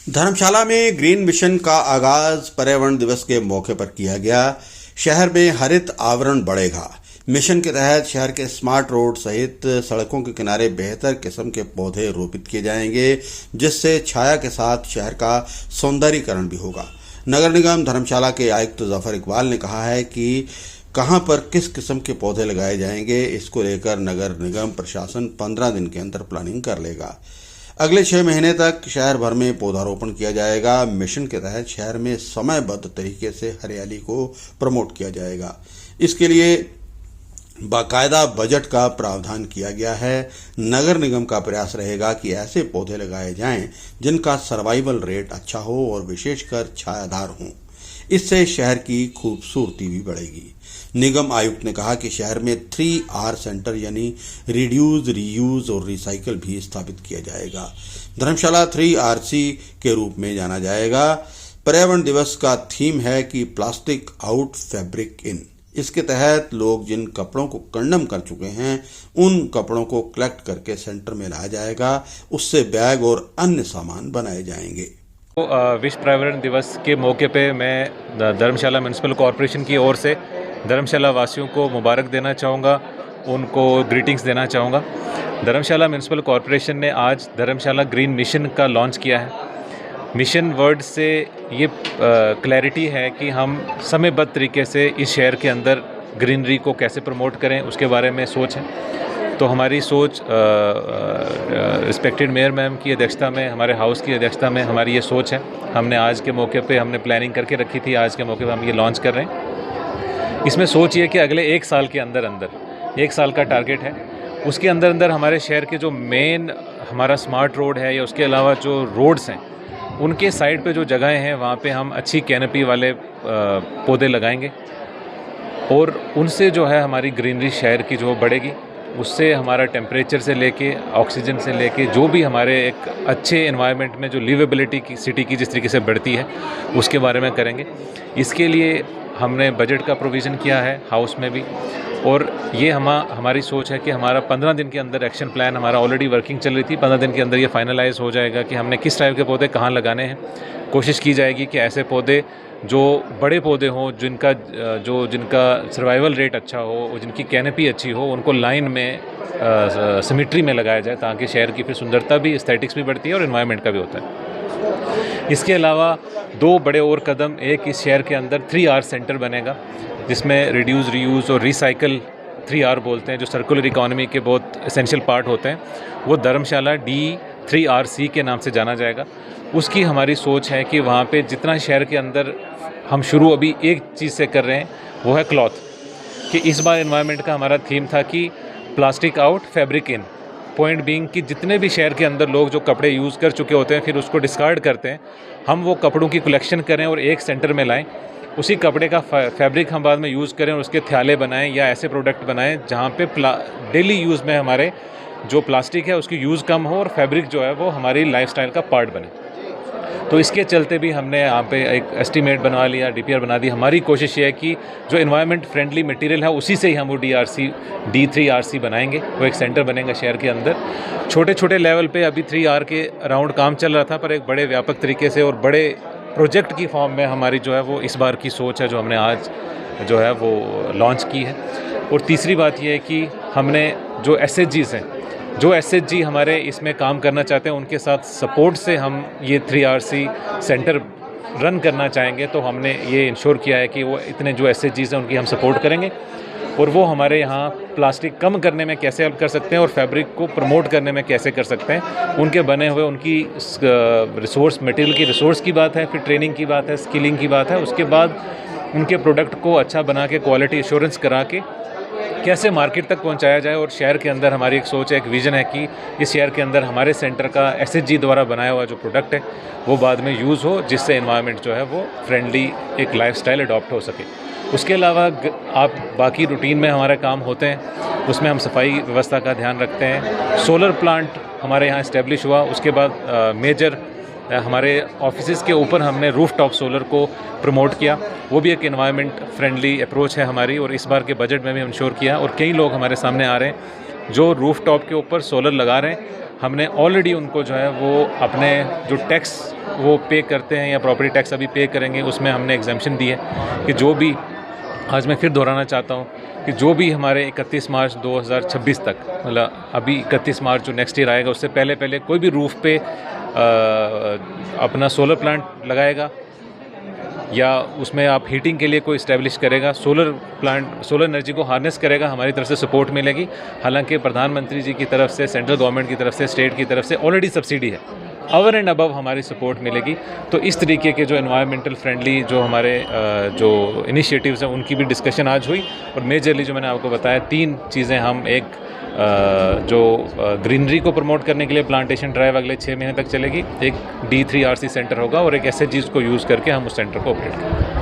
धर्मशाला में green mission का आगाज पर्यावरण दिवस के मौके पर किया गया। शहर में हरित आवरण बढ़ेगा। मिशन के तहत शहर के स्मार्ट रोड सहित सड़कों के किनारे बेहतर किस्म के पौधे रोपित किए जाएंगे, जिससे छाया के साथ शहर का सौंदर्यीकरण भी होगा। नगर निगम धर्मशाला के आयुक्त जफर इकबाल ने कहा है कि कहां पर किस किस्म के पौधे लगाए जाएंगे, इसको लेकर नगर निगम प्रशासन 15 दिन के अंदर प्लानिंग कर लेगा। अगले 6 महीने तक शहर भर में पौधारोपण किया जाएगा। मिशन के तहत शहर में समयबद्ध तरीके से हरियाली को प्रमोट किया जाएगा। इसके लिए बाकायदा बजट का प्रावधान किया गया है। नगर निगम का प्रयास रहेगा कि ऐसे पौधे लगाए जाएं जिनका सर्वाइवल रेट अच्छा हो और विशेषकर छायादार हों। इससे शहर की खूबसूरती भी बढ़ेगी। निगम आयुक्त ने कहा कि शहर में 3R सेंटर यानी रिड्यूस, रीयूज और रिसाइकल भी स्थापित किया जाएगा। धर्मशाला 3RC के रूप में जाना जाएगा। पर्यावरण दिवस का थीम है कि प्लास्टिक आउट, फैब्रिक इन। इसके तहत लोग जिन कपड़ों को कंडम कर चुके हैं, उन कपड़ों को कलेक्ट करके सेंटर में लाया जाएगा। उससे बैग और अन्य सामान बनाए जाएंगे। विश्व पर्यावरण दिवस के मौके पे मैं धर्मशाला म्यूनिसिपल कॉरपोरेशन की ओर से धर्मशाला वासियों को मुबारक देना चाहूँगा, उनको ग्रीटिंग्स देना चाहूँगा। धर्मशाला म्यूनिसिपल कॉरपोरेशन ने आज धर्मशाला ग्रीन मिशन का लॉन्च किया है। मिशन वर्ड से ये क्लैरिटी है कि हम समयबद्ध तरीके से इस शहर के अंदर ग्रीनरी को कैसे प्रमोट करें, उसके बारे में सोच है। तो हमारी सोच रिस्पेक्टेड मेयर मैम की अध्यक्षता में, हमारे हाउस की अध्यक्षता में हमारी ये सोच है। हमने आज के मौके पे हमने प्लानिंग करके रखी थी, आज के मौके पे हम ये लॉन्च कर रहे हैं। इसमें सोच ये कि अगले 1 साल के अंदर 1 साल का टारगेट है। उसके अंदर हमारे शहर के जो मेन हमारा स्मार्ट रोड है या उसके अलावा जो रोड्स हैं, उनके साइड पे जो जगहें हैं वहाँ पे हम अच्छी कैनपी वाले पौधे लगाएंगे और उनसे जो है हमारी ग्रीनरी शहर की जो बढ़ेगी। उससे हमारा टेम्परेचर से लेके ऑक्सीजन से लेके जो भी हमारे एक अच्छे एनवायरनमेंट में जो लिवेबिलिटी की सिटी की जिस तरीके से बढ़ती है, उसके बारे में करेंगे। इसके लिए हमने बजट का प्रोविज़न किया है हाउस में भी, और ये हमारी सोच है कि हमारा 15 दिन के अंदर एक्शन प्लान हमारा ऑलरेडी वर्किंग चल रही थी। 15 दिन के अंदर ये फाइनलाइज हो जाएगा कि हमने किस टाइप के पौधे कहाँ लगाने हैं। कोशिश की जाएगी कि ऐसे पौधे जो बड़े पौधे हों, जिनका सर्वाइवल रेट अच्छा हो, जिनकी कैनपी अच्छी हो, उनको लाइन में सिमेट्री में लगाया जाए, ताकि शहर की फिर सुंदरता भी, एस्थेटिक्स भी बढ़ती है और एनवायरनमेंट का भी होता है। इसके अलावा 2 बड़े और कदम, एक इस शहर के अंदर 3R सेंटर बनेगा, जिसमें रिड्यूस, रीयूज़ और रिसाइकल 3R बोलते हैं, जो सर्कुलर इकोनॉमी के बहुत एसेंशियल पार्ट होते हैं, वो धर्मशाला D3RC के नाम से जाना जाएगा। उसकी हमारी सोच है कि वहाँ पे जितना शहर के अंदर हम शुरू अभी एक चीज़ से कर रहे हैं, वो है क्लॉथ। कि इस बार एनवायरनमेंट का हमारा थीम था कि प्लास्टिक आउट, फैब्रिक इन। पॉइंट बीइंग कि जितने भी शहर के अंदर लोग जो कपड़े यूज़ कर चुके होते हैं फिर उसको डिस्कार्ड करते हैं, हम वो कपड़ों की कलेक्शन करें और एक सेंटर में लाएं। उसी कपड़े का फैब्रिक हम बाद में यूज़ करें और उसके थैले बनाएं या ऐसे प्रोडक्ट बनाएं जहाँ पे डेली यूज़ में हमारे जो प्लास्टिक है उसकी यूज़ कम हो और फैब्रिक जो है वो हमारी लाइफस्टाइल का पार्ट बने। तो इसके चलते भी हमने यहाँ पे एक एस्टीमेट बनवा लिया, DPR बना दी। हमारी कोशिश ये है कि जो एनवायरनमेंट फ्रेंडली मटेरियल है उसी से ही हम वो D3RC बनाएंगे। वो एक सेंटर बनेगा शहर के अंदर। छोटे छोटे लेवल पे अभी 3R के अराउंड काम चल रहा था, पर एक बड़े व्यापक तरीके से और बड़े प्रोजेक्ट की फॉर्म में हमारी जो है वो इस बार की सोच है, जो हमने आज जो है वो लॉन्च की है। और तीसरी बात ये है कि हमने जो SHGs हैं, जो SHG हमारे इसमें काम करना चाहते हैं, उनके साथ सपोर्ट से हम ये 3RC सेंटर रन करना चाहेंगे। तो हमने ये इंश्योर किया है कि वो इतने जो SHGs हैं उनकी हम सपोर्ट करेंगे और वो हमारे यहाँ प्लास्टिक कम करने में कैसे हेल्प कर सकते हैं और फैब्रिक को प्रमोट करने में कैसे कर सकते हैं। उनके बने हुए उनकी रिसोर्स, मटेरियल की रिसोर्स की बात है, फिर ट्रेनिंग की बात है, स्किलिंग की बात है। उसके बाद उनके प्रोडक्ट को अच्छा बना के क्वालिटी एश्योरेंस करा के कैसे मार्केट तक पहुंचाया जाए। और शहर के अंदर हमारी एक सोच है, एक विज़न है कि इस शहर के अंदर हमारे सेंटर का SHG द्वारा बनाया हुआ जो प्रोडक्ट है वो बाद में यूज़ हो, जिससे एनवायरनमेंट जो है वो फ्रेंडली एक लाइफस्टाइल अडॉप्ट हो सके। उसके अलावा आप बाकी रूटीन में हमारे काम होते हैं, उसमें हम सफाई व्यवस्था का ध्यान रखते हैं। सोलर प्लांट हमारे यहाँ इस्टेब्लिश हुआ। उसके बाद मेजर हमारे ऑफिसेज़ के ऊपर हमने रूफटॉप सोलर को प्रमोट किया। वो भी एक एनवायरनमेंट फ्रेंडली अप्रोच है हमारी, और इस बार के बजट में भी हम इंश्योर किया। और कई लोग हमारे सामने आ रहे हैं जो रूफटॉप के ऊपर सोलर लगा रहे हैं हमने ऑलरेडी उनको जो है वो अपने जो टैक्स वो पे करते हैं या प्रॉपर्टी टैक्स अभी पे करेंगे, उसमें हमने एग्जेम्पशन दी है कि जो भी, आज मैं फिर दोहराना चाहता हूँ कि जो भी हमारे 31 मार्च 2026 तक, मतलब अभी 31 मार्च जो नेक्स्ट ईयर आएगा उससे पहले पहले कोई भी रूफ़ पे अपना सोलर प्लांट लगाएगा या उसमें आप हीटिंग के लिए कोई इस्टेब्लिश करेगा, सोलर प्लांट, सोलर एनर्जी को हार्नेस करेगा, हमारी तरफ से सपोर्ट मिलेगी। हालांकि प्रधानमंत्री जी की तरफ से, सेंट्रल गवर्नमेंट की तरफ से, स्टेट की तरफ से ऑलरेडी सब्सिडी है, ओवर एंड अबव हमारी सपोर्ट मिलेगी। तो इस तरीके के जो एनवायरमेंटल फ्रेंडली जो हमारे जो इनिशिएटिव्स हैं उनकी भी डिस्कशन आज हुई। और मेजरली जो मैंने आपको बताया 3 चीज़ें, हम एक जो ग्रीनरी को प्रमोट करने के लिए प्लांटेशन ड्राइव अगले 6 महीने तक चलेगी, एक D3RC सेंटर होगा और एक SHGs को यूज़ करके हम उस सेंटर को ऑपरेट करेंगे।